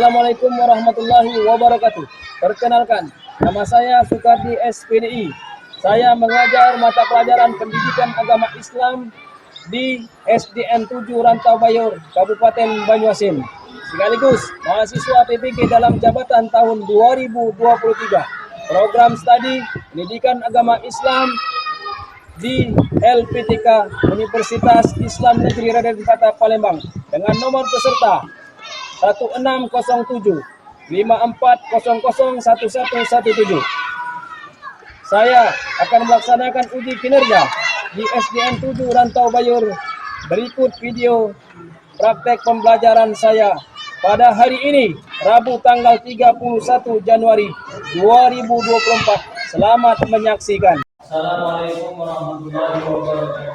Assalamualaikum warahmatullahi wabarakatuh. Perkenalkan, nama saya Sukardi SPDI. Saya mengajar mata pelajaran pendidikan agama Islam di SDN 7 Rantau Bayor, Kabupaten Banyuasin. Sekaligus mahasiswa PPG dalam jabatan tahun 2023. Program studi pendidikan agama Islam di LPTK Universitas Islam Negeri Raden Kata Palembang dengan nomor peserta 1607 5400 1117. Saya akan melaksanakan uji kinerja di SDN 7 Rantau Bayor. Berikut video praktek pembelajaran saya pada hari ini, Rabu tanggal 31 Januari 2024. Selamat menyaksikan. Assalamualaikum warahmatullahi wabarakatuh.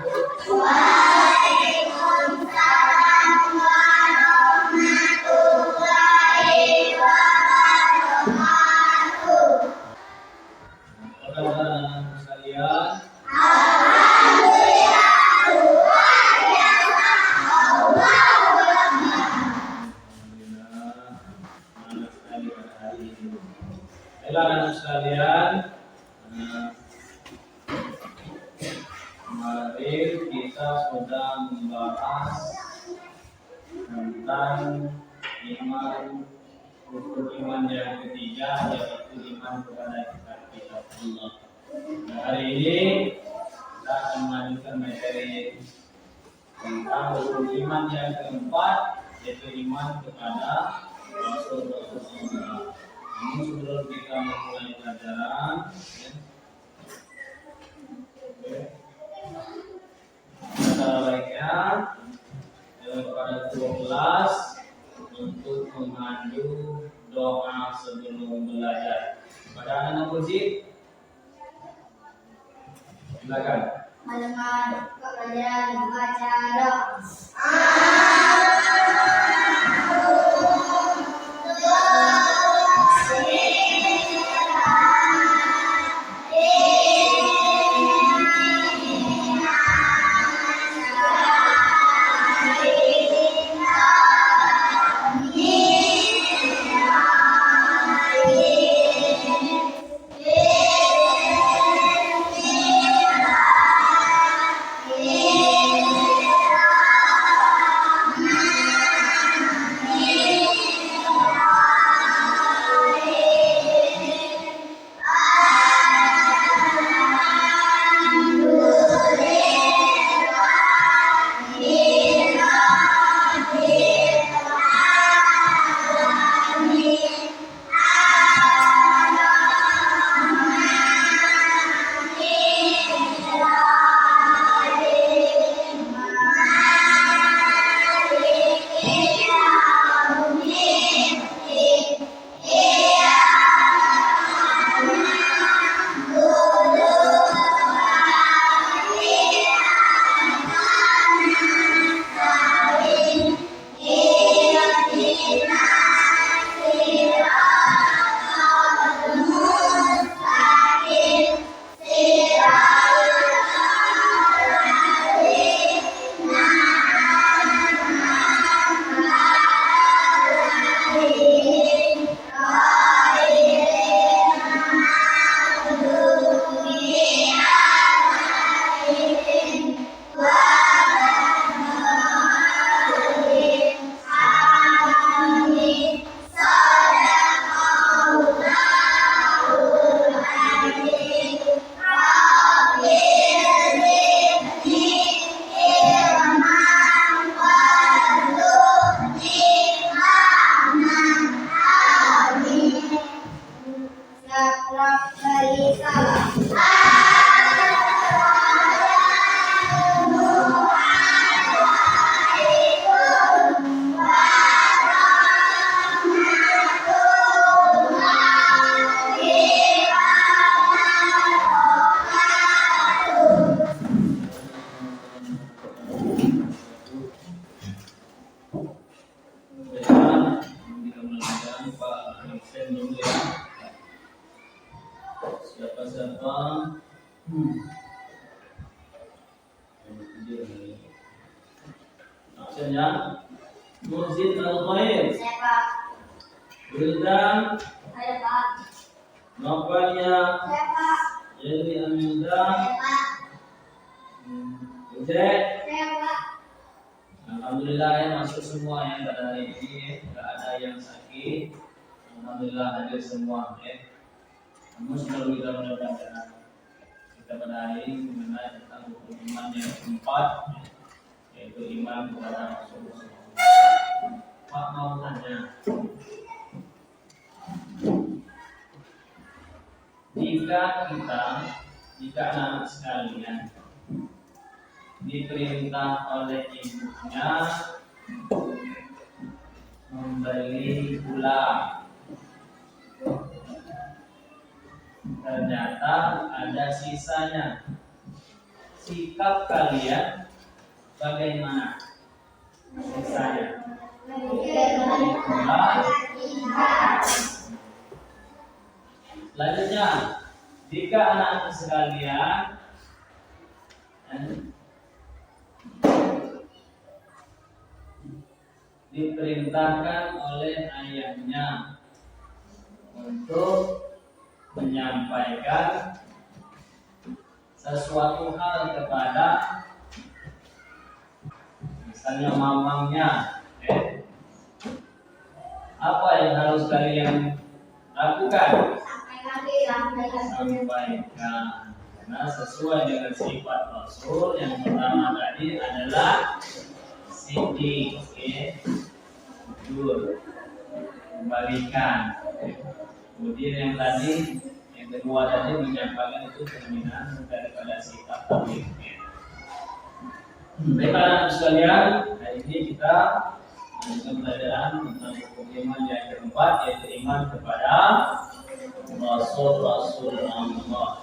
Rekan-rekan sekalian, kemarin kita sudah membahas tentang rukun iman yang ketiga, yaitu iman kepada kitab Allah. Nah, hari ini kita akan melanjutkan materi tentang rukun iman yang keempat, yaitu iman kepada Rasul-Rasul. Ini sebelum kita memulai pelajaran, kata baiknya pada 12 untuk memandu doa sebelum belajar. Pada anak musik, silakan. Mendengar pelajaran membaca doa. Siapa-siapa absennya? Muzin al-Khair. Siapa? Wildan, Saya Pak. Nopania, Saya Pak. Yeli Amilda, Saya Pak. Ujek. Saya Pak. Alhamdulillah ya masuk semua ya pada hari ini, tidak ada yang sakit. Alhamdulillah hadir semua ya. Namun sebelum kita melakukan kita pada hari ini mengenai tentang rukun iman yang keempat, yaitu iman kepada Rasulullah. Pak mau tanya, jika anak sekalian diperintah oleh ibunya membeli gula, ternyata ada sisanya, sikap kalian bagaimana? Sisanya gula. Selanjutnya, jika anak sekalian diperintahkan oleh ayahnya untuk menyampaikan sesuatu hal kepada misalnya mamangnya, apa yang harus kalian lakukan? Sampaikan, karena sesuai dengan sifat Rasul. Yang pertama tadi adalah sidik, jujur, kembalikan. Kemudian yang kedua tadi menyampaikan itu cerminan daripada sikap tabligh. Baiklah sekalian, hari ini kita melanjutkan pelajaran tentang hukum iman yang keempat, yaitu iman kepada Rasul Allah.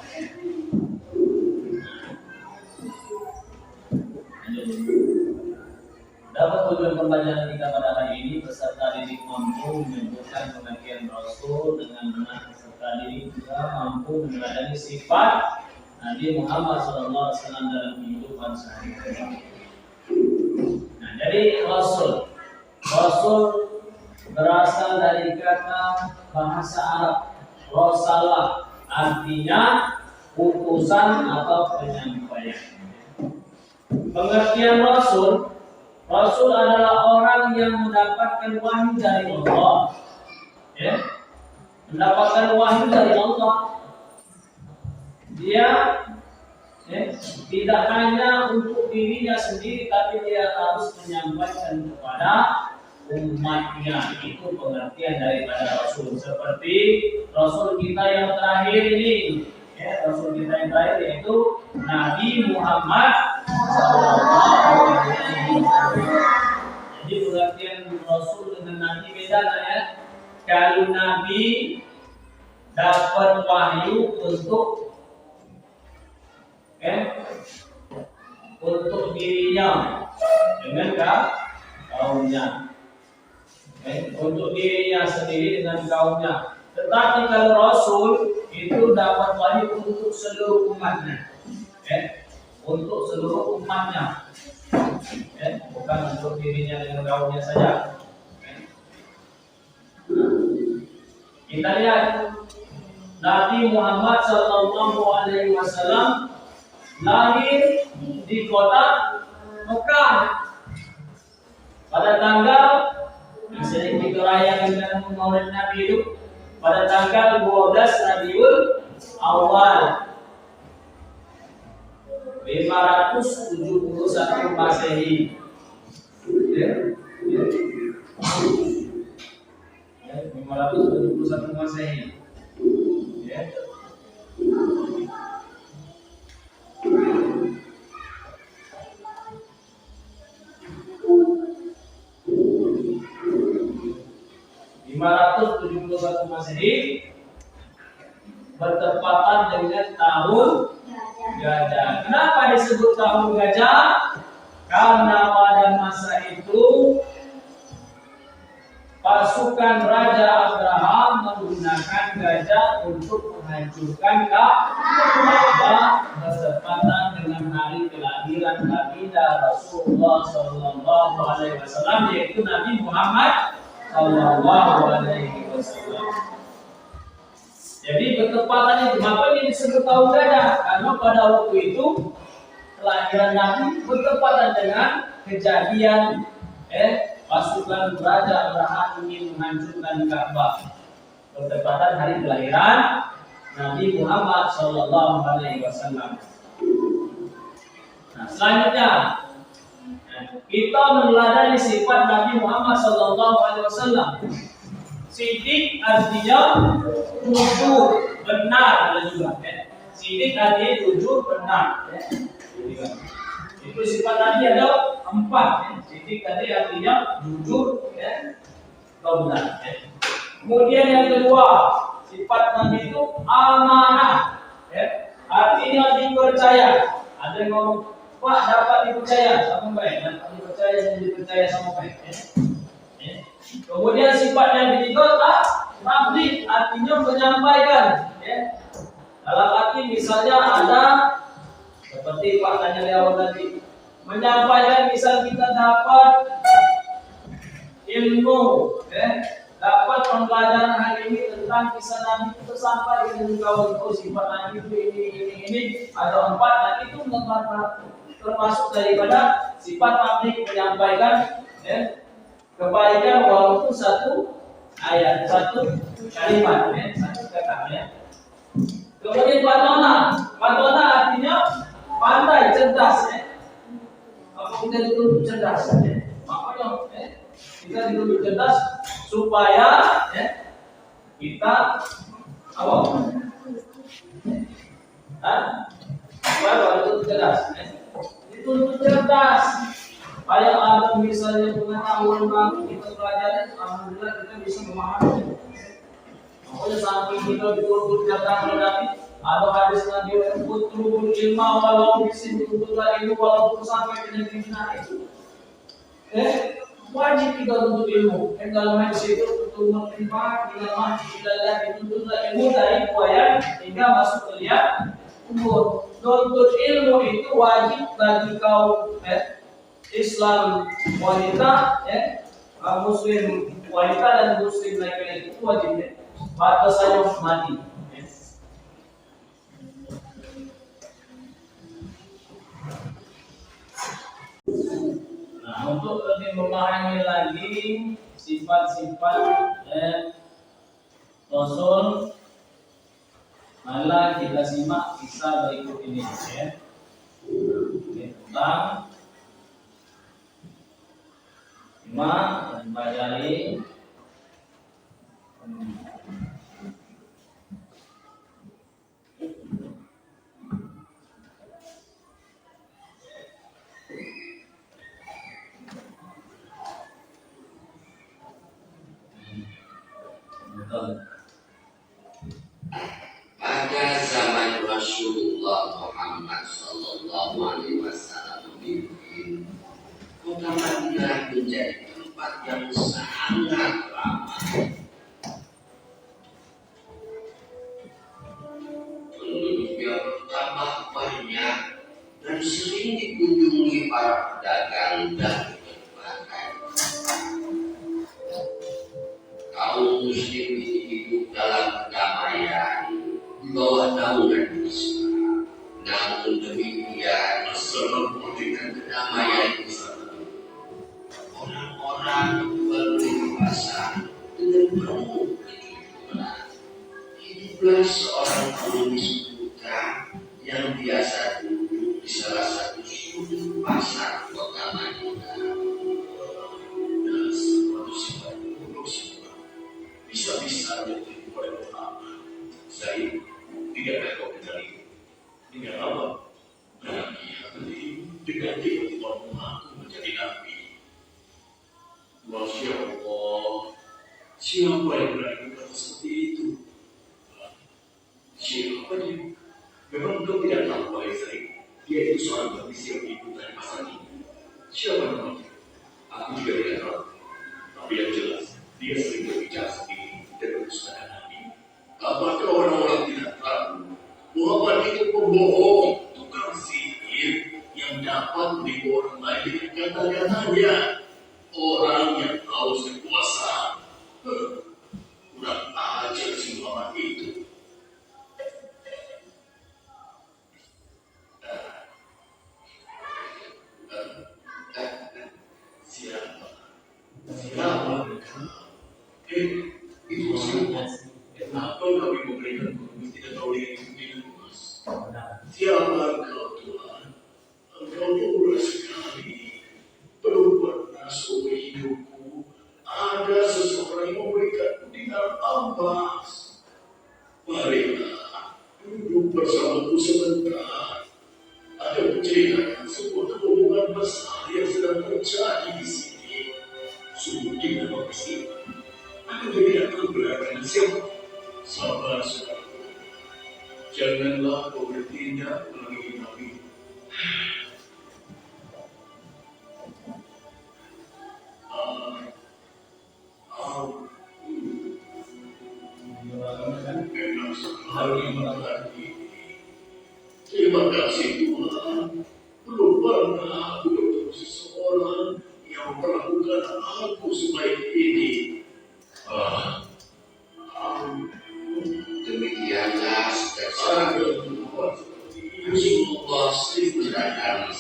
Dapat tujuan pembelajaran kita pada hari ini, peserta didik mampu menyebutkan pengertian Rasul dengan benar. Peserta didik juga mampu meneladani sifat Nabi Muhammad SAW dalam kehidupan sehari-hari. Nah, jadi Rasul berasal dari kata bahasa Arab Rasalah, artinya utusan atau penyampaian. Pengertian Rasul adalah orang yang mendapatkan wahyu dari Allah. Mendapatkan wahyu dari Allah. Dia tidak hanya untuk dirinya sendiri, tapi dia harus menyampaikan kepada umatnya. Itu pengertian daripada Rasul. Seperti Rasul kita yang terakhir ini, Rasul kita yang terakhir yaitu Nabi Muhammad SAW. Jadi pengertian Rasul dengan Nabi beda ya. Kalau Nabi dapat wahyu untuk dirinya dengan kaumnya. Untuk dirinya sendiri dengan kaumnya. Tetapi kalau Rasul itu dapat wahyu untuk seluruh umatnya, untuk seluruh umatnya, bukan untuk dirinya dengan kaumnya saja. Kita lihat Nabi Muhammad SAW lahir di kota Mekah pada tanggal yang sering kita rayakan dengan Maulid Nabi itu pada tanggal 12 Rabiul Awal 571 Masehi. 571 Masehi. Masehi bertepatan dengan tahun gajah. Kenapa disebut tahun gajah? Karena pada masa itu pasukan Raja Abraham menggunakan gajah untuk menghancurkan Ka'bah bertepatan dengan hari kelahiran baginda Rasulullah SAW, yaitu Nabi Muhammad SAW. Jadi bertepatan itu. Maka ini disebut tahun gajah karena pada waktu itu kelahiran Nabi bertepatan dengan kejadian pasukan Raja Abraham ingin menghancurkan Ka'bah. Bertepatan hari kelahiran Nabi Muhammad Shallallahu Alaihi Wasallam. Nah, selanjutnya kita meneladani sifat Nabi Muhammad Shallallahu Alaihi Wasallam. Sidik artinya jujur, benar juga. Sidik artinya jujur, benar. Itu sifat Nabi ada 4. Sidik tadi artinya jujur, benar. Kemudian yang kedua, sifat Nabi itu amanah. Artinya dipercaya. Ada yang ngomong, Pak dapat dipercaya sama baik, dapat dipercaya dan dipercaya sama baik. Kemudian sifat yang ketiga tabligh, artinya menyampaikan. Dalam arti misalnya ada seperti Pak tanya di awal tadi, menyampaikan misal kita dapat ilmu, dapat pembelajaran hari ini tentang kisah Nabi itu sampai dengan kawan itu sifat Nabi itu ini ada 4. Dan itu termasuk daripada sifat tabligh, menyampaikan kebaikan walaupun satu ayat, satu kalimat, satu kata. Kemudian patona artinya pandai, cerdas. Apa kita dituntut cerdas? Makanya kita dituntut cerdas supaya kita apa? Supaya dituntut cerdas. Dituntut cerdas. Supaya ada misalnya pengetahuan baru kita pelajari, alhamdulillah kita bisa memahami. Makanya sampai kita dituntut cerdas menghadapi ada hadis Nabi utlubul ilma walau bisin tuntutlah ilmu walaupun sampai ke negeri Cina itu. Wajib kita tuntut ilmu. Dalam hadis itu untuk menerima ilmu tidak dituntutlah ilmu dari buaya hingga masuk ke liang kubur. Tuntut ilmu itu wajib bagi kaum Islam wanita, Muslim wanita dan Muslim laki-laki itu wajibnya. Batasannya mati. Nah, untuk lebih memahami lagi sifat-sifat Rasul, malah kita simak kisah berikut ini, tentang Imam dan Bajali. Pada zaman Rasulullah Muhammad Sallallahu Alaihi Wasallam ini, kota Madinah menjadi tempat yang sangat ramai. Penduduknya bertambah banyak dan sering dikunjungi para pedagang dan berbagai. Kaum muslimin hidup dalam kedamaian di bawah naungan Islam. Namun demikian, dengan kedamaian Islam, orang-orang berlimpasan dengan penuh kejujuran. Hiduplah seorang pengemis buta yang biasa duduk di salah satu sudut pasar kota Madinah. Dan suatu sifat buruk semua bisa-bisa menjadi oleh Muhammad. Saya tidak kau kenali dengan apa? Nabi Habib dengan tiba-tiba mengaku menjadi Nabi. Masya Allah, siapa yang berani berkata seperti itu? Siapa dia? Memang kau tidak tahu wahai saya. Dia itu seorang gadis yang ikut dari pasar ini. Siapa namanya? Aku juga tidak tahu. Tapi yang jelas, dia sering berbicara sendiri dan berpustaka Nabi. Apakah orang-orang tidak tahu Muhammad itu pembohong, tukang sihir yang dapat menipu orang lain dengan kata-katanya? Orang yang haus kekuasaan. Kurang ajar si Muhammad itu. duduk bersamaku sebentar. Ada menceritakan sebuah hubungan besar yang sedang terjadi di sini. Sungguh indah pasti. Aku tidak tahu berada siapa. Sabar, saudaraku. Janganlah kau bertindak melalui nabi. Enak sekali lagi. Terima kasih Tuhan. Belum pernah aku bertemu seseorang yang melakukan aku sebaik ini. Demikianlah sejak saat Rasulullah SAW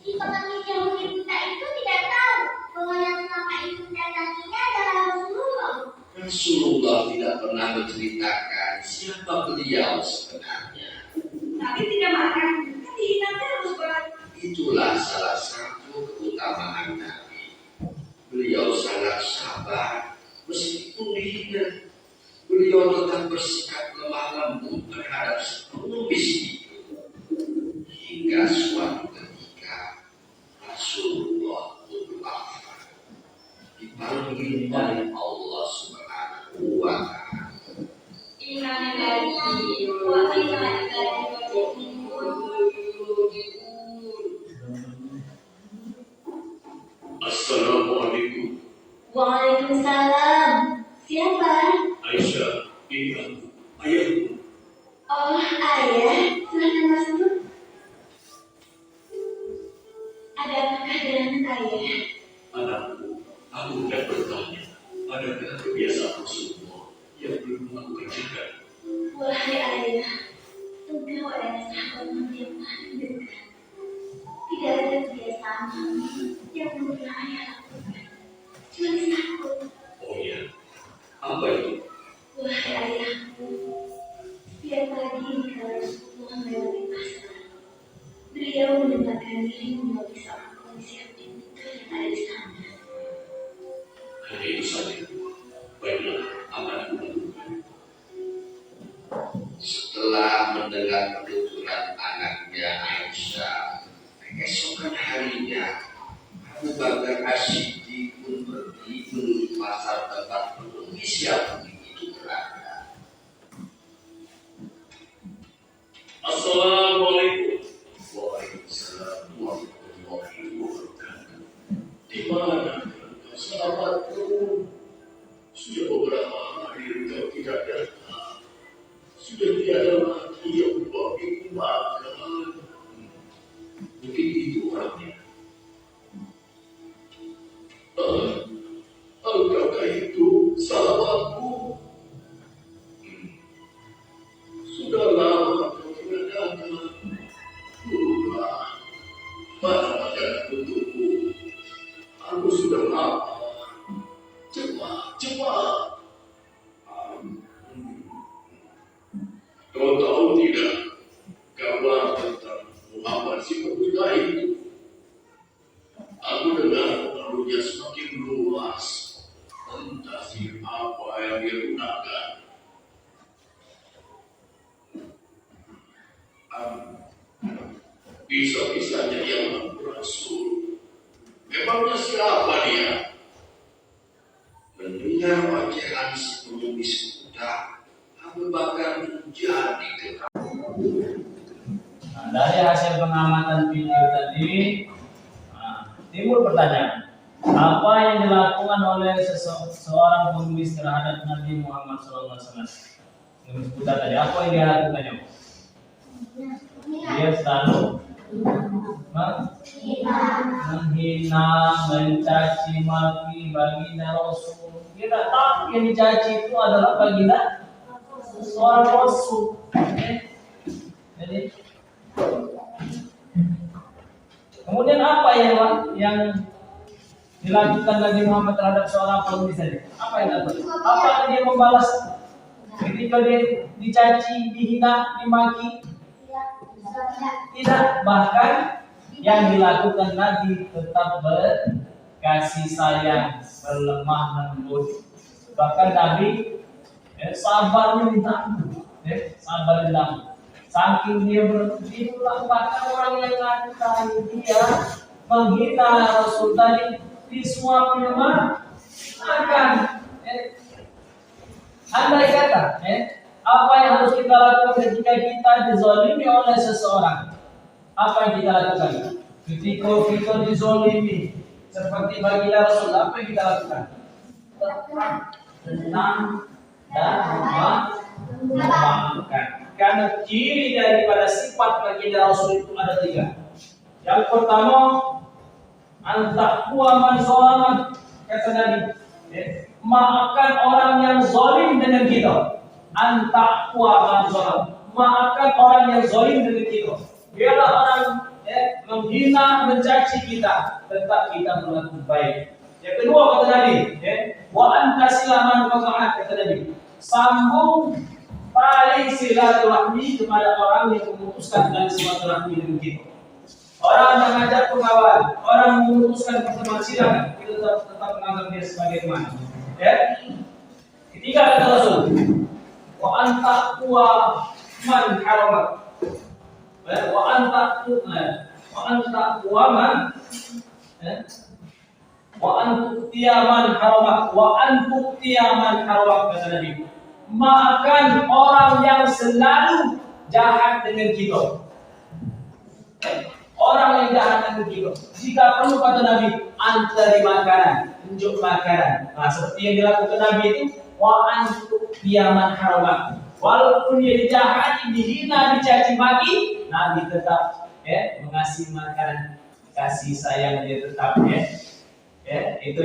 Si pengemis Yahudi buta itu tidak tahu bahwa yang selama itu mendatanginya adalah Rasulullah. Rasulullah tidak pernah menceritakan siapa beliau sebenarnya. Tapi tidak makan, kan dihina terus, Pak. Itulah salah satu keutamaan Nabi. Beliau sangat sabar meskipun dihina. Beliau tetap bersikap lemah lembut terhadap pengemis itu. Hingga suatu ketika Rasulullah berwafat, dipanggil oleh Allah Subhanahu wa Ta'ala. Inna lillahi wa inna ilaihi raji'un. Assalamualaikum. Waalaikumsalam. Siapa? Aisyah, ini aku, ayahku. Oh, ayah. Silahkan masuk. Ada apakah dengan ayah? Anakku, aku hendak bertanya, adakah kebiasaan Rasulullah yang belum aku kerjakan? Wahai ayah, engkau adalah sahabat yang paling dekat. Tidak ada kebiasaan yang belum pernah ayah lakukan. Cuma satu. Oh ya, apa itu? Wahai ayahku, setiap pagi kala Rasulullah melewati pasar, beliau menempatkan diri menyuapi seorang kondisi yang dibutuh yang ada di sana. Hanya itu saja. Baiklah, akan aku lakukan. Setelah mendengar penuturan anaknya Aisyah, keesokan harinya Abu Bakar As-Siddiq pun pergi menuju pasar tempat pengemis Yahudi itu berada. Assalamualaikum. Waalaikumsalam warahmatullahi wabarakatuh. Di mana engkau sahabatku? Sudah beberapa hari engkau tidak datang. Sudah tiada lagi yang membagiku makan. Mungkin itu orangnya. Engkaukah itu sahabatku? Sudah lama kau tidak datang. Berubah. Mana makanan untukku? Aku sudah lapar. Cepat. Kau tahu tidak kabar tentang Muhammad si pemuda itu? Aku dengar pengaruhnya semakin luas. Entah siapa yang dia gunakan. Bisa-bisanya ia mengaku Rasul. Memangnya siapa dia? Mendengar wajahan si pengemis buta, Abu Bakar menjadi geram. Nah, dari hasil pengamatan video tadi, timbul pertanyaan, apa yang dilakukan oleh seorang pengemis terhadap Nabi Muhammad SAW? Pengemis buta tadi, apa yang dia lakukannya? Dia selalu menghina, mencaci maki baginda Rasul. Dia tak tahu yang dicaci itu adalah baginda seorang Rasul. Jadi kemudian apa yang dilakukan Nabi Muhammad terhadap seorang pengemis tadi? Apa yang dilakukan? Apa yang dia membalas ketika dia dicaci, dihina, dimaki? Tidak, bahkan yang dilakukan Nabi tetap berkasih sayang, berlemah lembut. Bahkan Nabi sabarnya minta ampun. Sabar minta ampun. Saking dia berhenti pulang, bahkan orang yang ngatain dia menghina Rasul tadi disuapi makan. Andai kata, apa yang harus kita lakukan ketika kita dizalimi oleh seseorang? Apa yang kita lakukan? Ketika kita dizalimi seperti baginda Rasul, apa yang kita lakukan? Tetap tenang dan memaafkan. Karena ciri daripada sifat baginda Rasul itu ada 3. Yang pertama, antaqwa man zalaman, kata Nabi, maafkan orang yang zalim dengan kita. Antaqwa man zalam, maafkan orang yang zalim dengan kita. Biarlah orang menghina, mencaci kita, tetap kita berlaku baik. Yang kedua kata Nabi, wa anta silaman qata'at, kata Nabi, sambung tali silaturahmi kepada orang yang memutuskan tali silaturahmi dengan kita. Orang mengajak pengawal, orang memutuskan pertemuan, silakan kita tetap menganggap dia sebagai teman. Ketiga kata Rasul, wa anta taqwa man haramak, wa anta taqwa man wa antuqtiya man haramak, wa antuqtiya man haramak, kata Nabi, maafkan orang yang selalu jahat dengan kita. Orang yang jahat dengan kita, jika perlu kata Nabi, antari makanan, tunjuk makanan. Nah, seperti yang dilakukan Nabi itu, wa antuqtiya man haramak. Walaupun dia dijahati, dihina, dicaci maki, Nabi tetap mengasih makanan, kasih sayang dia tetap itu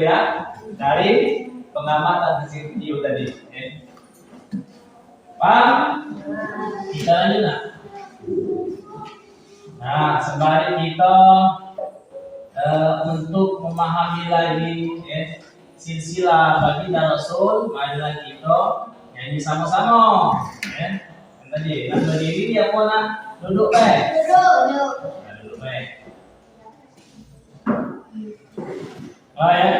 dari pengamatan hasil video tadi. Paham? Kita lanjut nak. Nah, sembari kita untuk memahami lagi silsilah baginda Rasul, marilah kita nyanyi sama-sama. Yang tadi, yang berdiri yang mau nak duduk baik. Duduk baik. Oh ya.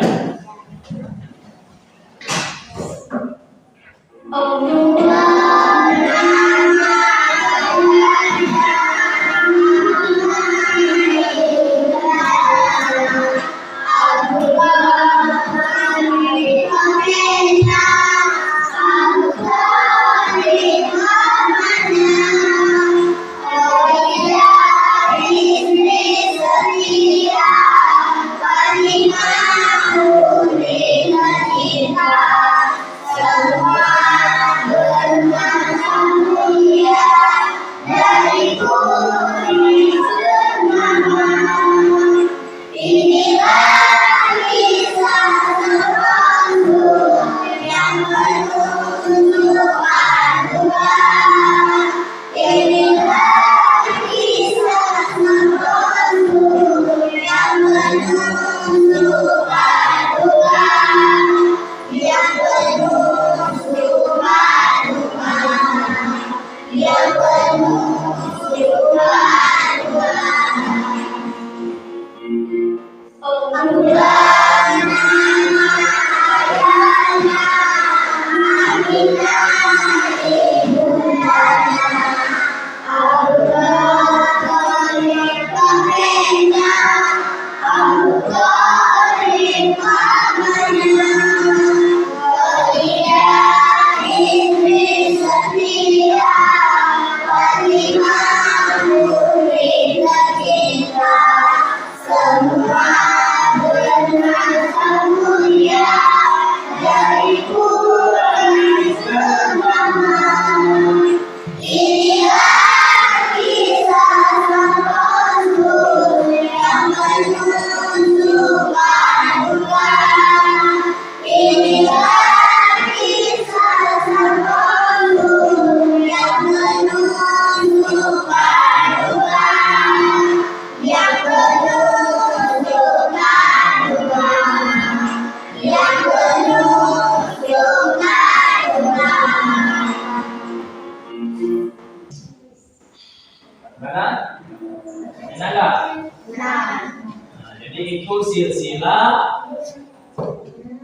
Jadi itu silsilah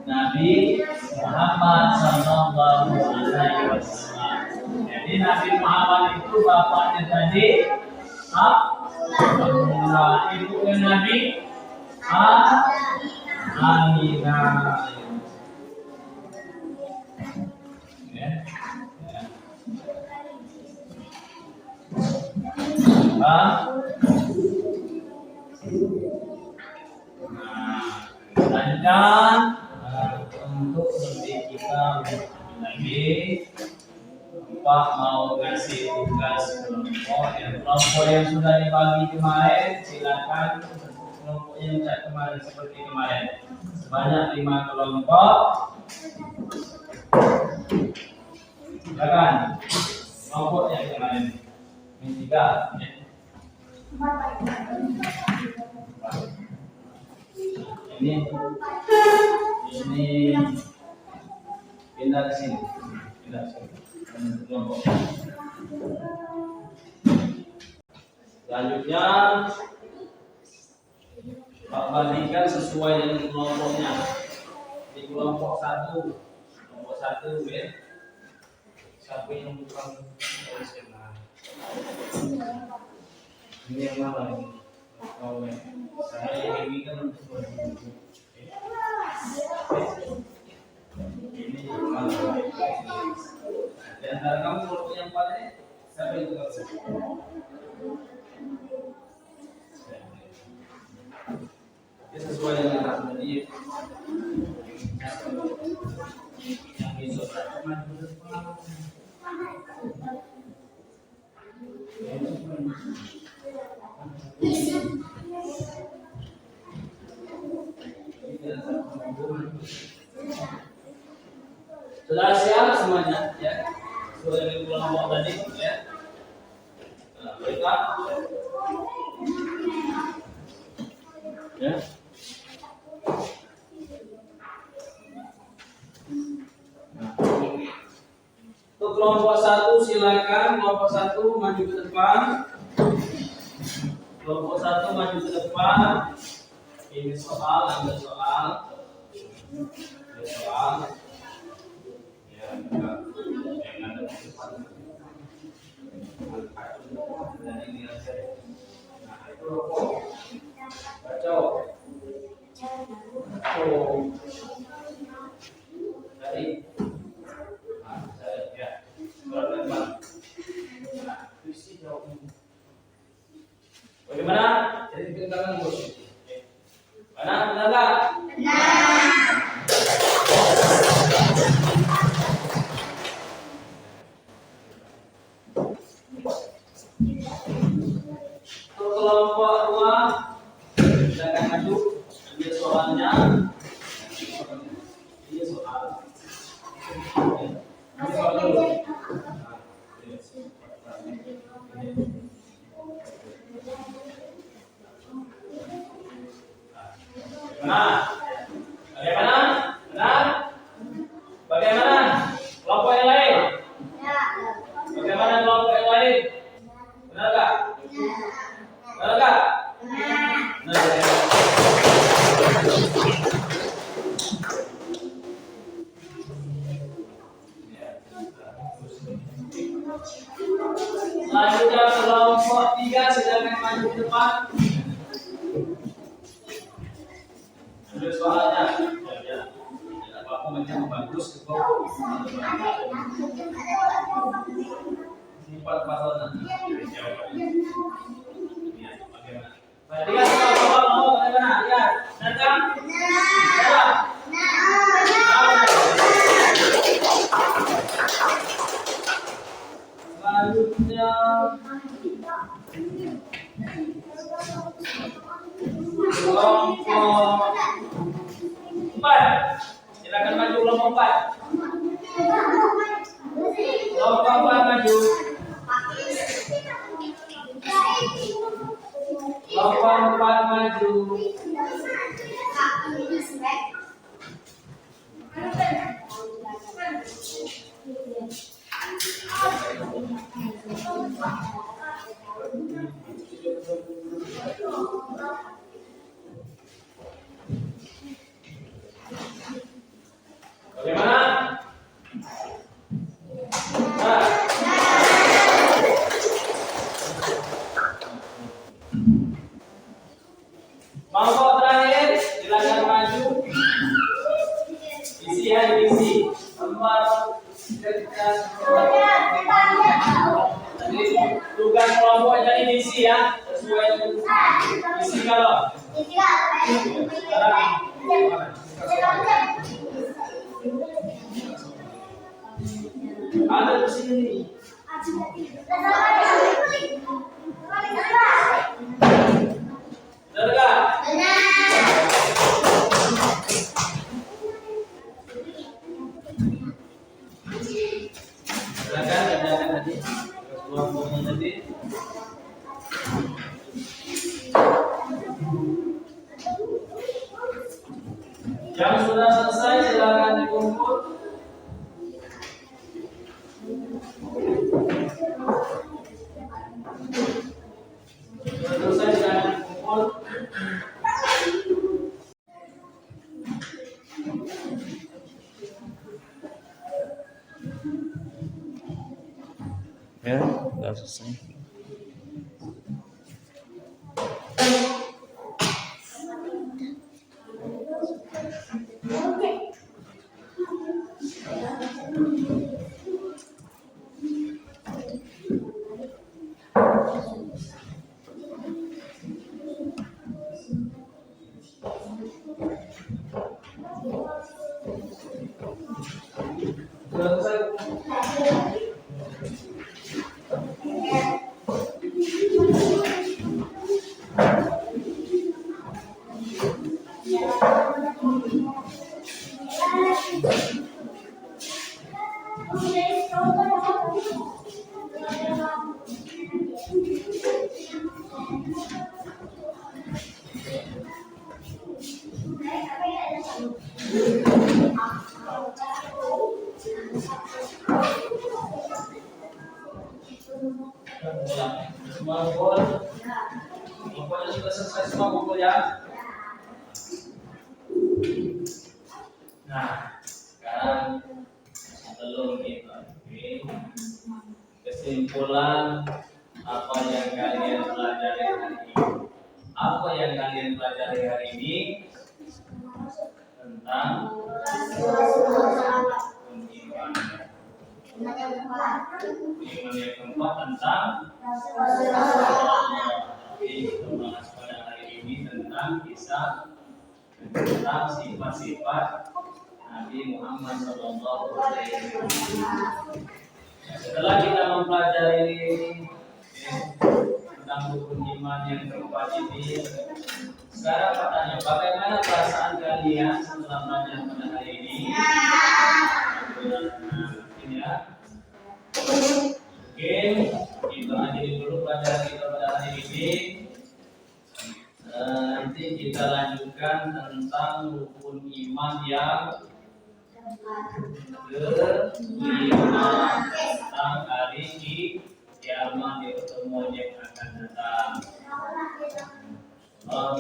Nabi Muhammad sallallahu alaihi wasallam. Jadi Nabi Muhammad itu bapaknya tadi Abdullah, ibunya Nabi Aminah. Ya. Dan untuk lebih kita lagi, Pak mau kasih tugas kelompok yang sudah dibagi kemarin, silakan kelompok yang cek kemarin seperti kemarin sebanyak 5 kelompok. Silakan kelompok yang kemarin ini 3 ya. Ini pindah ke sini, kelompok. Selanjutnya Pak bagikan sesuai dengan kelompoknya. Di kelompok 1 ya. Siapa yang bukan profesional? Ini yang mana ini? Saya ini kan untuk ini di antara kamu kelompok yang paling siapa yang tukar? Ya, sesuai dengan tadi yang besok maju depan. Sudah siap semuanya ya, sudah di kelompok tadi ya. Nah, baiklah ya. Untuk kelompok 1 silakan, kelompok 1 maju ke depan. Kelompok 1 maju ke depan. Ini soal, ambil soal. Ya, enggak. Jangan ada depan. Dan ini aja. Nah, itu rokok. Baca. Tadi. Nah, saya ya. Berapa? Nah, isi jawabnya. Bagaimana? Jadi bintangkan bos. Mana? Benar nggak? Untuk kelompok 2 silakan maju, ambil soalnya. Ini soal. Ini soal dulu. Bagaimana? Benar? Bagaimana? Kelompok yang lain? Bagaimana kelompok yang lain? Benar nggak? Benar nggak? Benar. Selanjutnya kelompok 3 silakan maju ke depan. Ambil soalnya. Ya. Apa macam bagus itu. Empat pasal nanti. Ya, bagaimana? Tiga soal bagaimana? Ya, datang. Selanjutnya kelompok 4. Silakan maju kelompok 4. Kelompok 4 maju. Kelompok 4 maju. Bagaimana? ya, sesuai isi kalau. Ada di sini. Benar nggak? Silakan kerjakan tadi. Kelompoknya tadi. Yang sudah selesai silakan dikumpul. Sudah selesai silakan dikumpul. Ya, udah selesai. Sudah selesai. Semua kumpul. Pokoknya sudah selesai semua kumpul ya. Nah, sekarang sebelum kita kesimpulan apa yang kalian pelajari hari ini. Apa yang kalian pelajari hari ini tentang iman. Iman yang keempat tentang kita bahas pada hari ini tentang kisah tentang sifat-sifat Nabi Muhammad SAW. Setelah kita mempelajari tentang rukun iman yang keempat ini, sekarang pertanyaan, bagaimana perasaan kalian setelah belajar pada hari ini? Ya. Oke, kita akhiri dulu pelajaran kita pada hari ini. Nanti kita lanjutkan tentang rukun iman yang kelima tentang hari kiamat di pertemuan yang akan datang. Nah,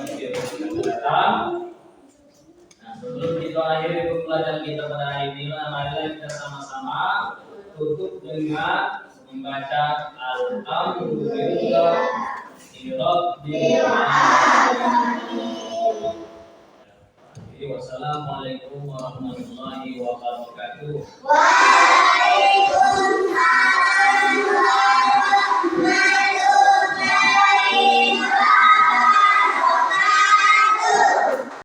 sebelum kita akhiri pelajaran kita pada hari ini, marilah kita sama-sama tutup dengan membaca Alhamdulillah Rabbil Alamin. Wassalamualaikum warahmatullahi wabarakatuh. Waalaikumsalam warahmatullahi wabarakatuh.